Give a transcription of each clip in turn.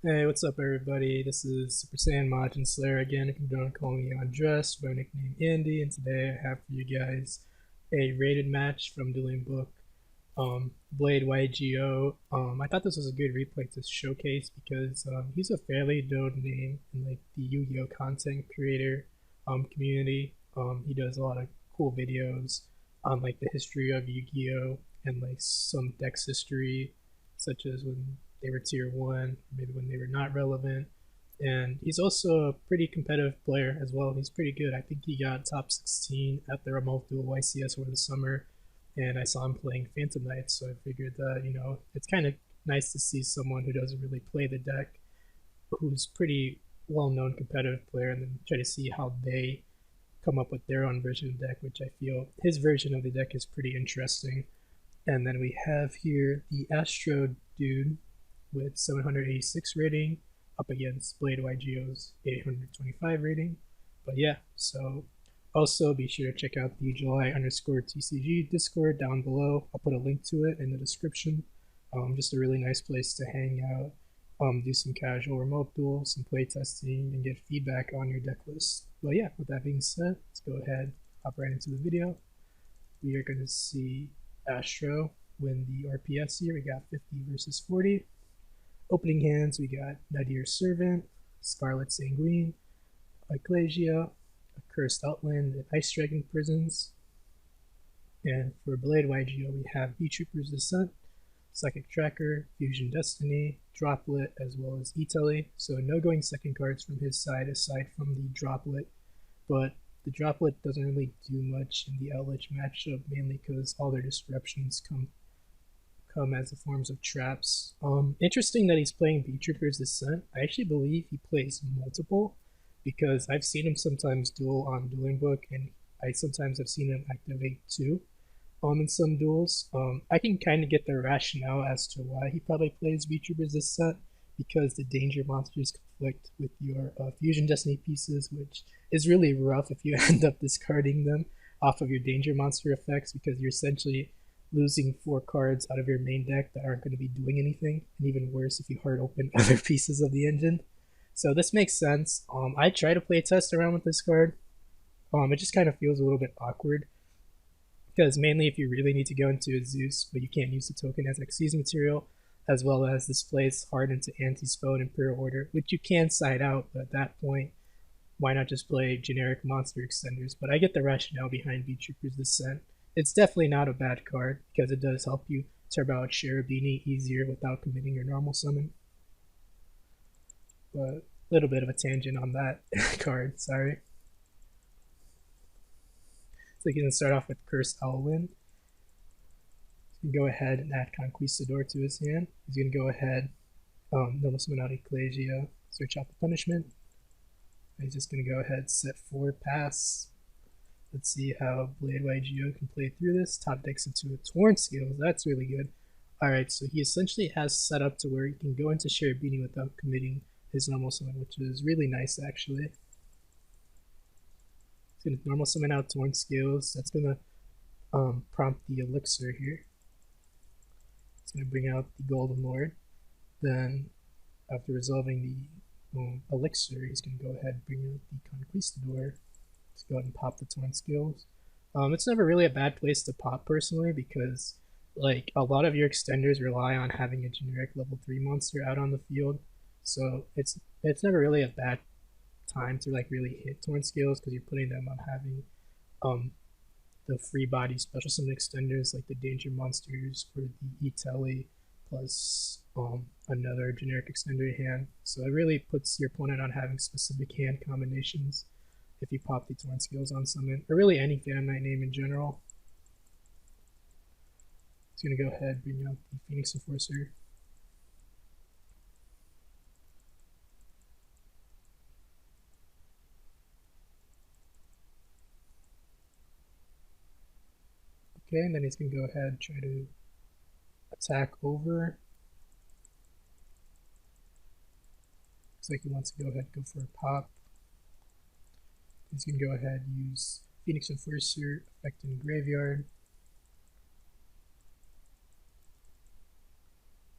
Hey, what's up everybody? This is Super Saiyan Majin Slayer again. If you don't call me Undressed, by nickname Andy, and today I have for you guys a rated match from Dueling Book, Blade YGO. I thought this was a good replay to showcase because he's a fairly known name in like the Yu-Gi-Oh content creator community. He does a lot of cool videos on like the history of Yu-Gi-Oh and like some decks history, such as when they were tier one, maybe when they were not relevant. And he's also a pretty competitive player as well. He's pretty good. I think he got top 16 at the remote duel YCS over the summer, and I saw him playing Phantom Knights, so I figured that it's kind of nice to see someone who doesn't really play the deck, who's pretty well-known competitive player, and then try to see how they come up with their own version of the deck, which I feel his version of the deck is pretty interesting. And then we have here the Astro Dude with 786 rating up against Blade YGO's 825 rating. But yeah, so also be sure to check out the July_TCG Discord down below. I'll put a link to it in the description. Just a really nice place to hang out, do some casual remote duels, some play testing, and get feedback on your deck list. But yeah, with that being said, let's go ahead, hop right into the video. We are going to see Astro win the RPS here. We got 50 versus 40. Opening hands, we got Nadir Servant, Scarlet Sanguine, Ecclesia, a Cursed Outland, and Ice Dragon Prisons. And for Blade YGO, we have V-Trooper's Descent, Psychic Tracker, Fusion Destiny, Droplet, as well as Eldlich. So no going second cards from his side aside from the Droplet, but the Droplet doesn't really do much in the Eldlich matchup, mainly because all their disruptions come as the forms of traps. Interesting that he's playing V-Trooper's Descent. I actually believe he plays multiple, because I've seen him sometimes duel on Dueling Book, and I sometimes have seen him activate two in some duels. I can kind of get the rationale as to why he probably plays V-Trooper's Descent, because the danger monsters conflict with your Fusion Destiny pieces, which is really rough if you end up discarding them off of your danger monster effects, because you're essentially losing 4 cards out of your main deck that aren't going to be doing anything, and even worse if you hard open other pieces of the engine. So this makes sense. I try to play test around with this card. It just kind of feels a little bit awkward, because mainly if you really need to go into a Zeus, but you can't use the token as Xyz material, as well as displace hard into anti-spell and Imperial Order, which you can side out, but at that point, why not just play generic monster extenders? But I get the rationale behind V-Trooper's Descent. It's definitely not a bad card, because it does help you turbo out Cherubini easier without committing your normal summon. But a little bit of a tangent on that card, sorry. So you can start off with Cursed Owlwind. He's going to go ahead and add Conquistador to his hand. He's going to go ahead, normal summon out Ecclesia, search out the punishment. And he's just going to go ahead, set 4, pass. Let's see how Blade YGO can play through this. Top decks into a Torn Scales. That's really good. Alright, so he essentially has set up to where he can go into Cherubini without committing his normal summon, which is really nice actually. He's going to normal summon out Torn Scales. That's going to prompt the Elixir here. It's going to bring out the Golden Lord. Then, after resolving the Elixir, he's going to go ahead and bring out the Conquistador. Let's go ahead and pop the Torn Skills. It's never really a bad place to pop personally, because like a lot of your extenders rely on having a generic level 3 monster out on the field, so it's never really a bad time to like really hit Torn Skills, because you're putting them on having the free body special summon extenders like the danger monsters for the Eldlich plus another generic extender hand. So it really puts your opponent on having specific hand combinations if you pop the Torn Skills on summon, or really any Phantom Knight name in general. It's going to go ahead and bring out the Phoenix Enforcer. Okay, and then he's going to go ahead and try to attack over. Looks like he wants to go ahead and go for a pop. He's going to go ahead and use Phoenix Enforcer, effect in Graveyard.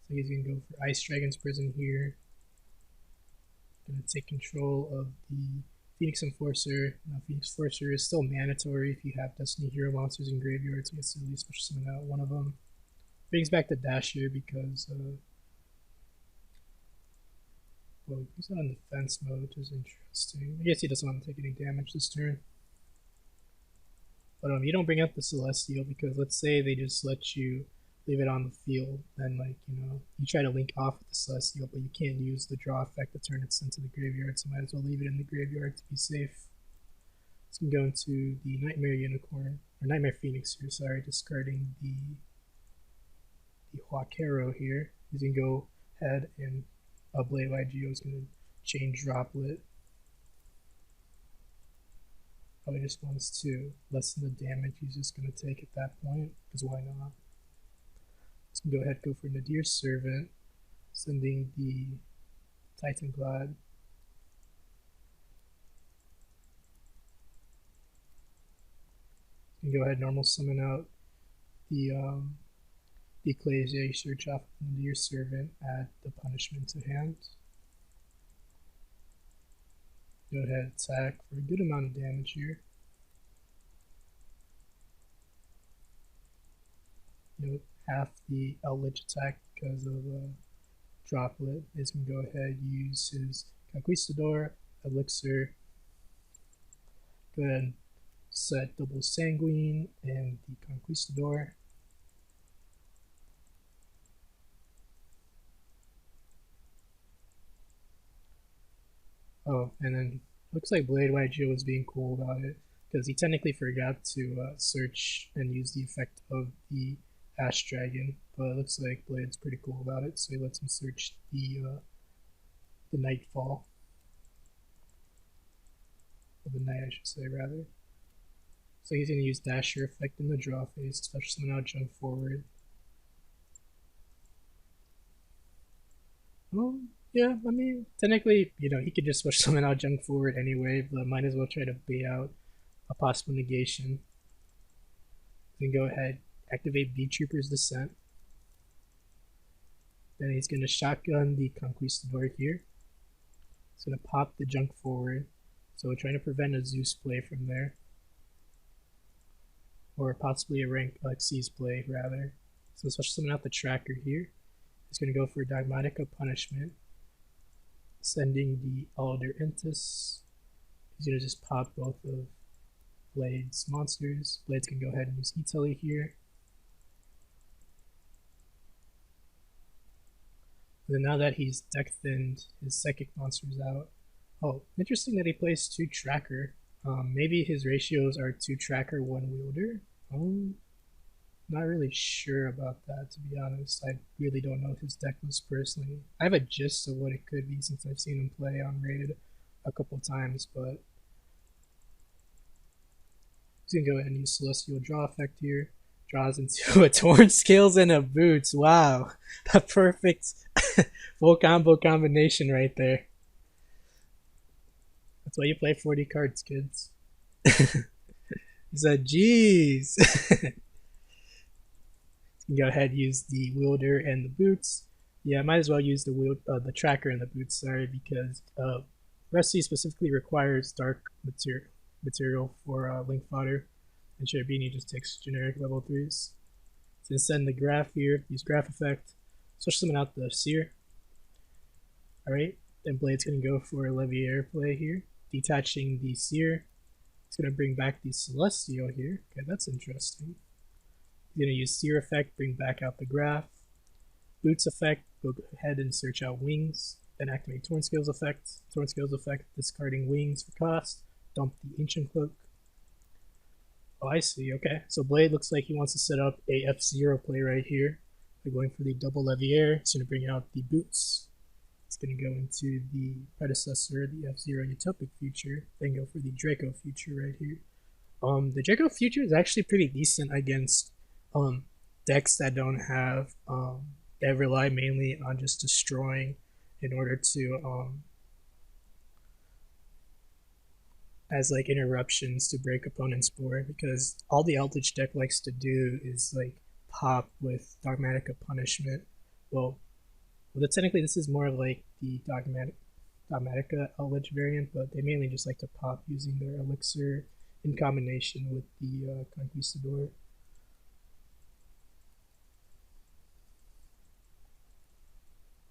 So he's going to go for Ice Dragon's Prison here. going to take control of the Phoenix Enforcer. Now, Phoenix Enforcer is still mandatory if you have Destiny Hero monsters in graveyards. So you have to at least special summon out one of them. Brings back the dash here because well, he's on defense mode, which is interesting. I guess he doesn't want to take any damage this turn. But you don't bring up the Celestial because let's say they just let you leave it on the field, then like, you know, you try to link off with the Celestial, but you can't use the draw effect to turn it into the graveyard, so might as well leave it in the graveyard to be safe. It's gonna go into the Nightmare Unicorn, or Nightmare Phoenix here, sorry, discarding the Huaquero here. He's gonna go ahead and Blade YGO is gonna chain Droplet. Probably just wants to lessen the damage he's just going to take at that point, because why not? Let's go ahead and go for Nadir Servant, sending the Titan Glad. You can go ahead and normal summon out the Ecclesia, search off Nadir Servant, add the punishment to hand. Go ahead, attack for a good amount of damage here. Note half the Eldlich attack because of Droplet. Is going to go ahead and use his Conquistador, Elixir. Go ahead and set double Sanguine and the Conquistador. Oh, and then looks like Blade YGO was being cool about it because he technically forgot to search and use the effect of the Ash Dragon, but it looks like Blade's pretty cool about it, so he lets him search the Nightfall. Or the Night, I should say, rather. So he's going to use Dasher effect in the draw phase, special summon out Jump Forward. Well, yeah, I mean, technically, you know, he could just special summon out Jump Forward anyway, but might as well try to bait out a possible negation. Then go ahead, activate Beat Trooper's Descent. Then he's going to shotgun the Conquistador here. He's going to pop the Junk Forward. So we're trying to prevent a Zeus play from there. Or possibly a rank Xyz play, rather. So special summon out the Tracker here. He's going to go for Dogmatika Punishment. Sending the Alder Intus. He's going to just pop both of Blade's monsters. Blades can go ahead and use Etelly here. And then now that he's deck thinned his psychic monsters out. Oh, interesting that he plays 2 Tracker. Maybe his ratios are 2 Tracker, 1 Wielder. Not really sure about that, to be honest. I really don't know his deck list personally. I have a gist of what it could be since I've seen him play on Raid a couple times, but he's gonna go ahead and use Celestial Draw effect here. Draws into a Torn Scales and a Boots. Wow, the perfect full combo combination right there. That's why you play 40 cards, kids. He said, "Geez." Go ahead, use the Wielder and the Boots. Yeah, might as well use the Tracker and the Boots, sorry, because Rusty specifically requires dark material for Link Fodder, and Cherubini just takes generic level 3s. So send the Graph here, use Graph effect, special summon out the Seer. Alright, then Blade's going to go for a Leviair play here, detaching the Seer. It's going to bring back the Celestial here. Okay, that's interesting. He's going to use Seer effect, bring back out the Graph. Boots effect, go ahead and search out Wings. Then activate Torn Scales effect. Torn Scales effect, discarding Wings for cost. Dump the Ancient Cloak. Oh, I see, okay. So Blade looks like he wants to set up a F-Zero play right here. By going for the double Leviair, it's going to bring out the Boots. It's going to go into the predecessor, the F-Zero Utopic Future. Then go for the Draco Future right here. The Draco Future is actually pretty decent against decks that don't have that rely mainly on just destroying in order to as like interruptions to break opponent's board, because all the Eldlich deck likes to do is like pop with Dogmatika Punishment. Well, technically this is more of like the Dogmatika Eldlich variant, but they mainly just like to pop using their elixir in combination with the Conquistador.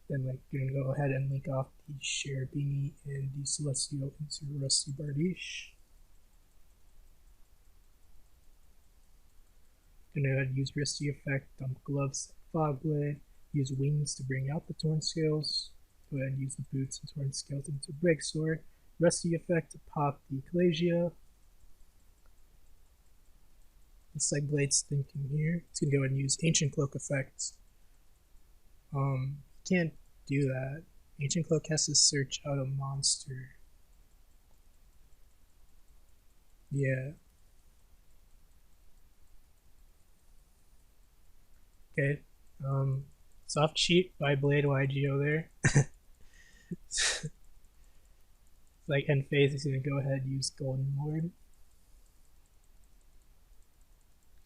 Then like you're gonna go ahead and link off the Cherubini and the Celestial into Rusty Bardiche. Gonna go ahead and use Rusty Effect, dump Gloves, Fog Blade, use Wings to bring out the Torn Scales, go ahead and use the Boots and Torn Scales into Break Sword, Rusty Effect to pop the Ecclesia. Looks like Blade's thinking here. It's gonna go ahead and use Ancient Cloak Effect. Can't do that. Ancient Cloak has to search out a monster. Yeah. Okay. Soft cheat by Blade YGO there. Like end phase is gonna go ahead and use Golden Lord.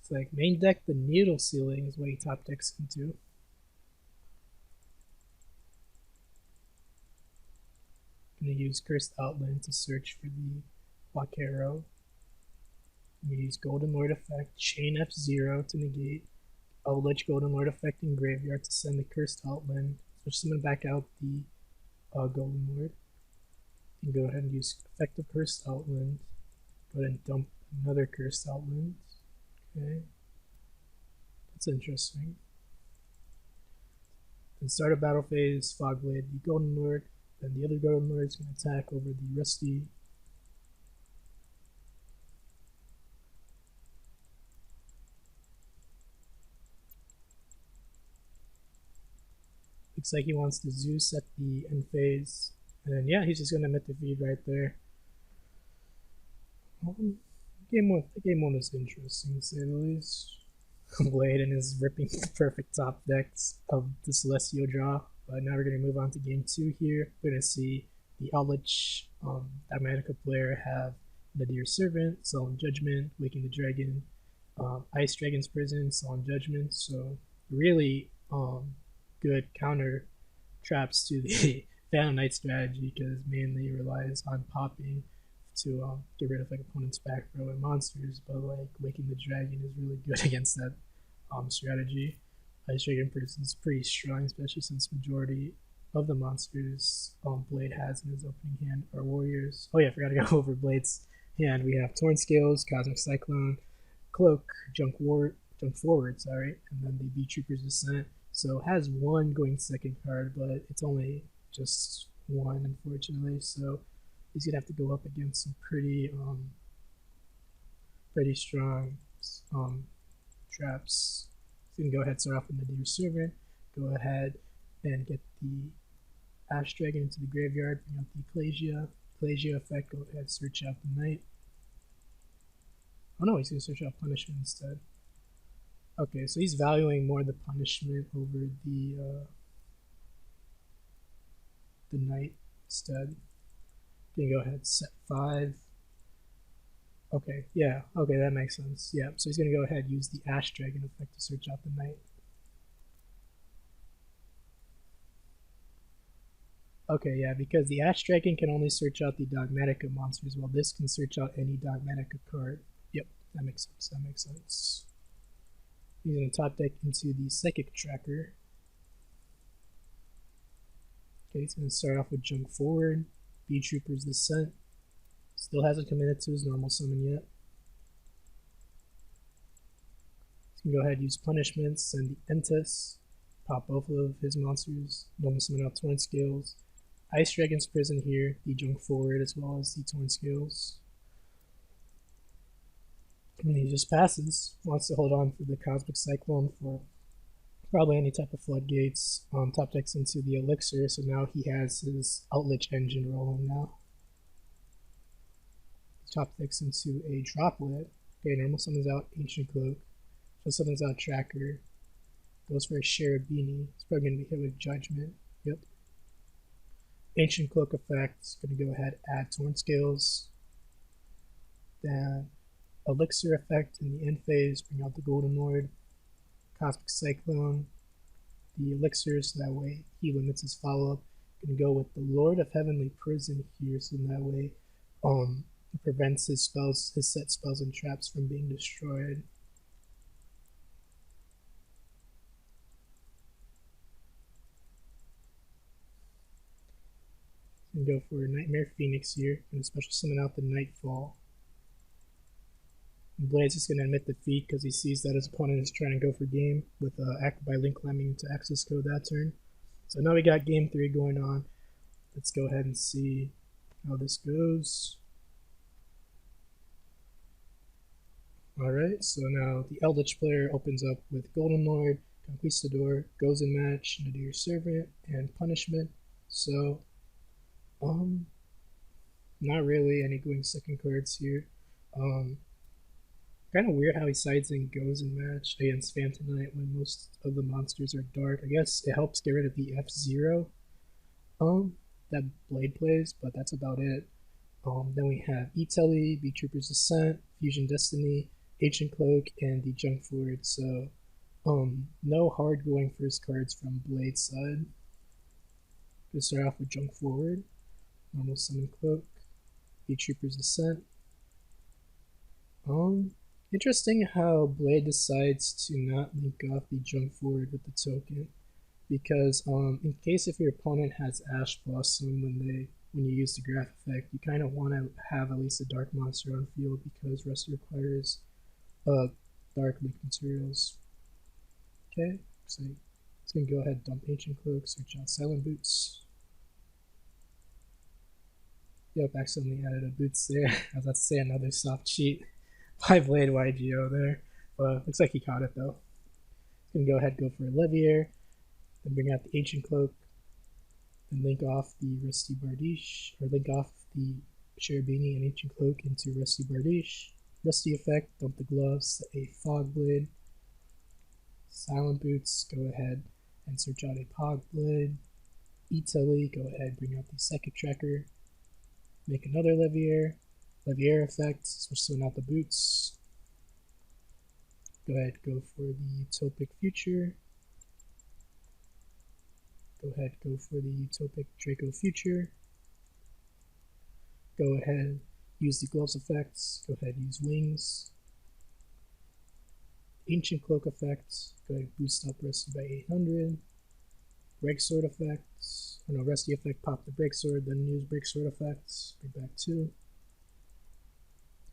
It's like main deck the Needle Ceiling is what he top decks into. Gonna use Cursed Outland to search for the Vaquero. Gonna use Golden Lord effect, Chain F0 to negate, Eldlich Golden Lord effect in graveyard to send the Cursed Outland, so summon back out the Golden Lord. And go ahead and use effective Cursed Outland. Go ahead and dump another Cursed Outland. Okay. That's interesting. Then start a battle phase, Fogblade the Golden Lord. Then the other Golden Lord is going to attack over the Rusty. Looks like he wants to Zeus at the end phase. And then, yeah, he's just going to Myth the Feed right there. Game one was interesting, to say the least. Blade and his ripping perfect top decks of the Celestial draw. But now we're going to move on to game 2 here. We're going to see the Eldlich Dogmatika player have the Dear Servant, Solemn Judgment, Waking the Dragon, Ice Dragon's Prison, Solemn Judgment. So really good counter traps to the Phantom Knight strategy, because mainly relies on popping to get rid of like opponent's back row and monsters, but like Waking the Dragon is really good against that strategy. Ice Dragon Prison is pretty strong, especially since majority of the monsters Blade has in his opening hand are warriors. Oh yeah, I forgot to go over Blade's hand. We have Torn Scales, Cosmic Cyclone, Cloak, Junk Forward, sorry, and then the Beat Trooper's Descent. So it has one going second card, but it's only just one, unfortunately. So he's gonna have to go up against some pretty strong traps. He's gonna go ahead and start off with the Dear Servant. Go ahead and get the Ash Dragon into the graveyard. Bring out the Ecclesia effect. Go ahead, search out the Knight. Oh no, he's gonna search out Punishment instead. Okay, so he's valuing more the Punishment over the Knight instead. Gonna go ahead, set 5. Okay, yeah, okay, that makes sense. Yeah, so he's gonna go ahead and use the Ash Dragon effect to search out the Knight. Okay, yeah, because the Ash Dragon can only search out the Dogmatika monsters, while this can search out any Dogmatika card. Yep, that makes sense. He's gonna top deck into the Psychic Tracker. Okay, he's gonna start off with Junk Forward, Beat Trooper's Descent. Still hasn't committed to his normal summon yet. He's gonna go ahead and use Punishments, send the Entus, pop both of his monsters, normal summon out Torn Scales, Ice Dragon's Prison here, the Junk Forward as well as the Torn Scales. And he just passes, wants to hold on for the Cosmic Cyclone for probably any type of floodgates. Top decks into the Elixir, so now he has his Eldlich engine rolling now. Top decks into a Droplet. Okay, normal summons out Ancient Cloak. So summons out Tracker. Goes for a Cherubini. It's probably going to be hit with Judgment. Yep. Ancient Cloak effect. Going to go ahead, add Torn Scales. Then Elixir effect in the end phase. Bring out the Golden Lord. Cosmic Cyclone. The Elixir, so that way he limits his follow-up. Gonna go with the Lord of Heavenly Prison here, so that way it prevents his set spells and traps from being destroyed. Gonna go for Nightmare Phoenix here, and special summon out the Nightfall. And Blade's just gonna admit defeat because he sees that his opponent is trying to go for game with Act by Link climbing into access code that turn. So now we got game 3 going on. Let's go ahead and see how this goes. Alright, so now the Eldlich player opens up with Golden Lord, Conquistador, Goes in Match, Nadir Servant, and Punishment. So, not really any going second cards here. Kind of weird how he sides in Goes in Match against Phantomite when most of the monsters are dark. I guess it helps get rid of the F-Zero that Blade plays, but that's about it. Then we have Eldlich, Beat Trooper's Descent, Fusion Destiny, Ancient Cloak, and the Junk Forward. So, no hard going first cards from Blade's side. Gonna start off with Junk Forward, Normal Summon Cloak, Beat Trooper's Descent. Interesting how Blade decides to not link off the Junk Forward with the token, because in case if your opponent has Ash Blossom when you use the graph effect, you kind of want to have at least a dark monster on field because Rest requires dark link materials. Okay, so it's gonna go ahead and dump Ancient Cloak, search out Silent Boots. Yep, accidentally added a Boots there. I was about to say another soft cheat by Blade YGO there, but looks like he caught it though. It's gonna go ahead and go for a Levier, then bring out the Ancient Cloak, then link off the Rusty Bardiche, or link off the Cherubini and Ancient Cloak into Rusty Bardiche. Rusty effect, dump the gloves, set a Fog Blade. Silent Boots, go ahead and search out a Pog Blade. Eldlich, go ahead, bring out the Psychic Tracker. Make another Levier. Levier effect, switch out the Boots. Go ahead, go for the Utopic Future. Go ahead, go for the Utopic Draco Future. Go ahead, use the Gloves effects. Go ahead, use Wings. Ancient Cloak effect. Go ahead, boost up Rusty by 800. Break Sword effect. Oh no, Rusty effect, pop the Break Sword, then use Break Sword effects. Bring back 2.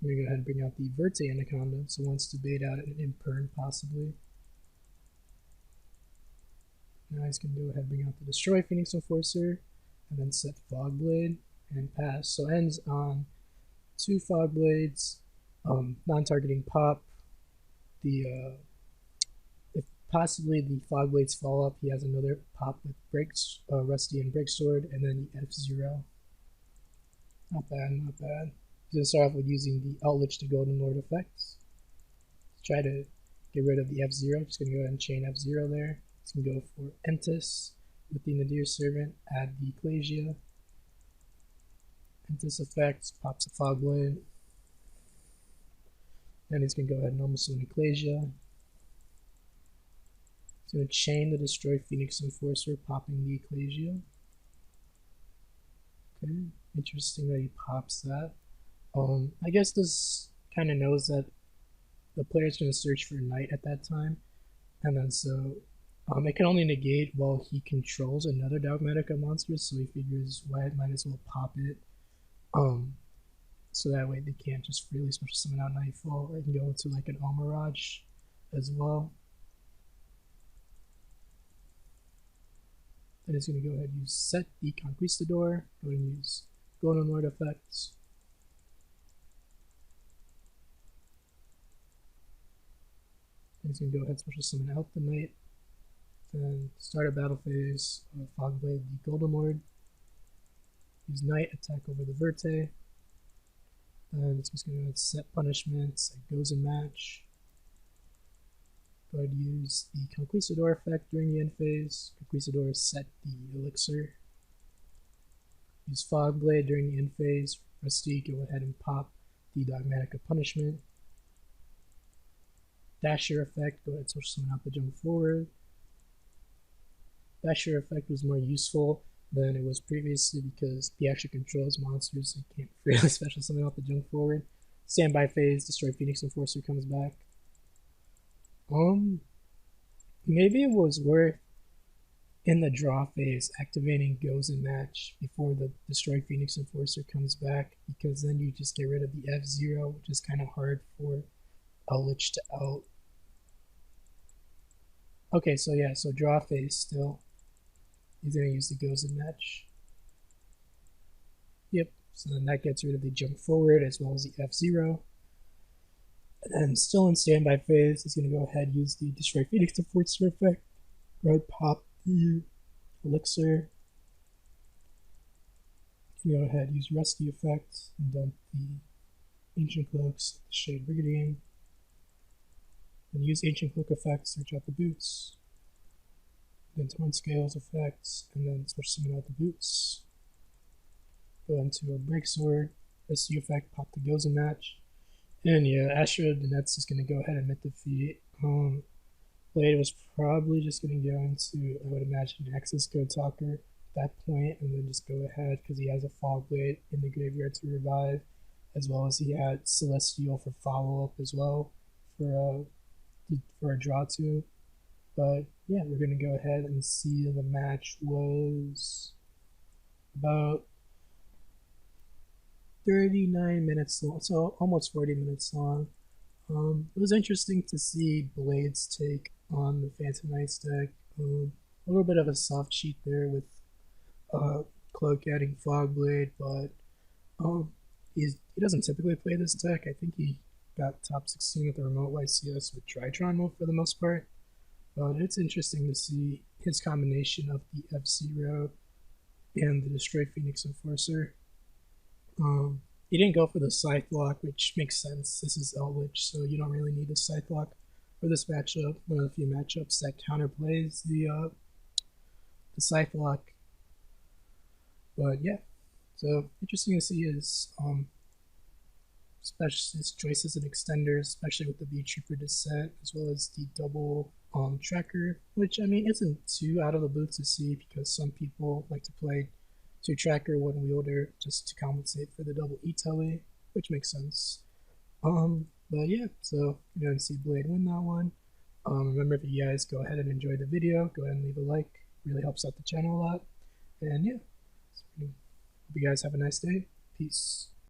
I'm going to go ahead and bring out the Verte Anaconda, so wants to bait out an Impern possibly. Now he's going to go ahead and bring out the Destroy Phoenix Enforcer, and then set Fog Blade, and pass. So ends on 2 Fog Blades, non-targeting pop. If possibly the Fog Blades fall up, he has another pop with Rusty and Break Sword, and then the F-Zero. Not bad, not bad. He's going to start off with using the Eldlich to Golden Lord effects. Try to get rid of the F-Zero. Just going to go ahead and chain F-Zero there. He's going to go for Entis with the Nadir Servant, add the Ecclesia. Entis effects, pops a Fog Blade. Then he's going to go ahead and normal summon Ecclesia. He's going to chain the Destroy Phoenix Enforcer, popping the Ecclesia. Okay, interesting that he pops that. I guess this kind of knows that the player's going to search for Knight at that time, and then so it can only negate while he controls another Dogmatika monster, so he figures might as well pop it, so that way they can't just freely special summon out Nightfall, or can go into like an Almirage as well. Then he's going to go ahead and use set the Conquistador, go and use Golden Lord effects. He's going to go ahead and special summon out the Knight. Then start a battle phase, Fog Blade the Golden Lord. Use Knight, attack over the Verte. Then it's just going to go ahead and set punishments, it goes in match. Go ahead and use the Conquistador effect during the end phase. Conquistador set the Elixir. Use Fog Blade during the end phase. Rusty, go ahead and pop the Dogmatika punishment. Dasher effect, go ahead and switch summon out the Jump Forward. Dasher effect was more useful than it was previously because he actually controls monsters, so he can't really special summon off the jump forward. Standby phase, destroy Phoenix Enforcer comes back. Maybe it was worth in the draw phase activating Goes in Match before the Destroy Phoenix Enforcer comes back, because then you just get rid of the F-Zero, which is kind of hard for Eldlich to out. Okay, so yeah, so draw phase still. He's gonna use the Goes in Match. Yep, so then that gets rid of the jump forward as well as the F-Zero. And still in standby phase, he's gonna go ahead and use the Destroy Phoenix Enforcer effect. Red pop the Elixir. Go ahead, use Rusty effect, and dump the Ancient Cloaks, the Shade Brigadier. Then use Ancient Cloak effect, search out the boots. Then Torn Scales effect, and then switch summon out the boots. Go into a Break Sword, Rusty effect, pop the Goes in Match. And yeah, Asher the Nets is going to go ahead and admit defeat. Blade was probably just going to go into, I would imagine, Access Code Talker at that point, and then just go ahead because he has a Fog Blade in the graveyard to revive, as well as he had Celestial for follow up as well for a draw to. But yeah, we're going to go ahead and see the match was about 39 minutes long, so almost 40 minutes long. It was interesting to see Blade's take on the Phantom Knights deck. A little bit of a soft cheat there with Cloak adding Fog Blade, but he doesn't typically play this deck. I think he got top 16 with the remote YCS with Drytron mode for the most part. But it's interesting to see his combination of the F-Zero and the Destroy Phoenix Enforcer. He didn't go for the Scythe Lock, which makes sense. This is Eldlich, so you don't really need a Scythe Lock for this matchup. One of the few matchups that counterplays the Scythe Lock. But yeah, so interesting to see his choices and extenders, especially with the V-Trooper Descent, as well as the double tracker, which I mean isn't too out of the blue to see because some people like to play 2 tracker, 1 wielder just to compensate for the double E-Telly, which makes sense. But yeah, so you're going to see Blade win that one. Remember, if you guys go ahead and enjoy the video, go ahead and leave a like. It really helps out the channel a lot. And yeah, so, hope you guys have a nice day. Peace.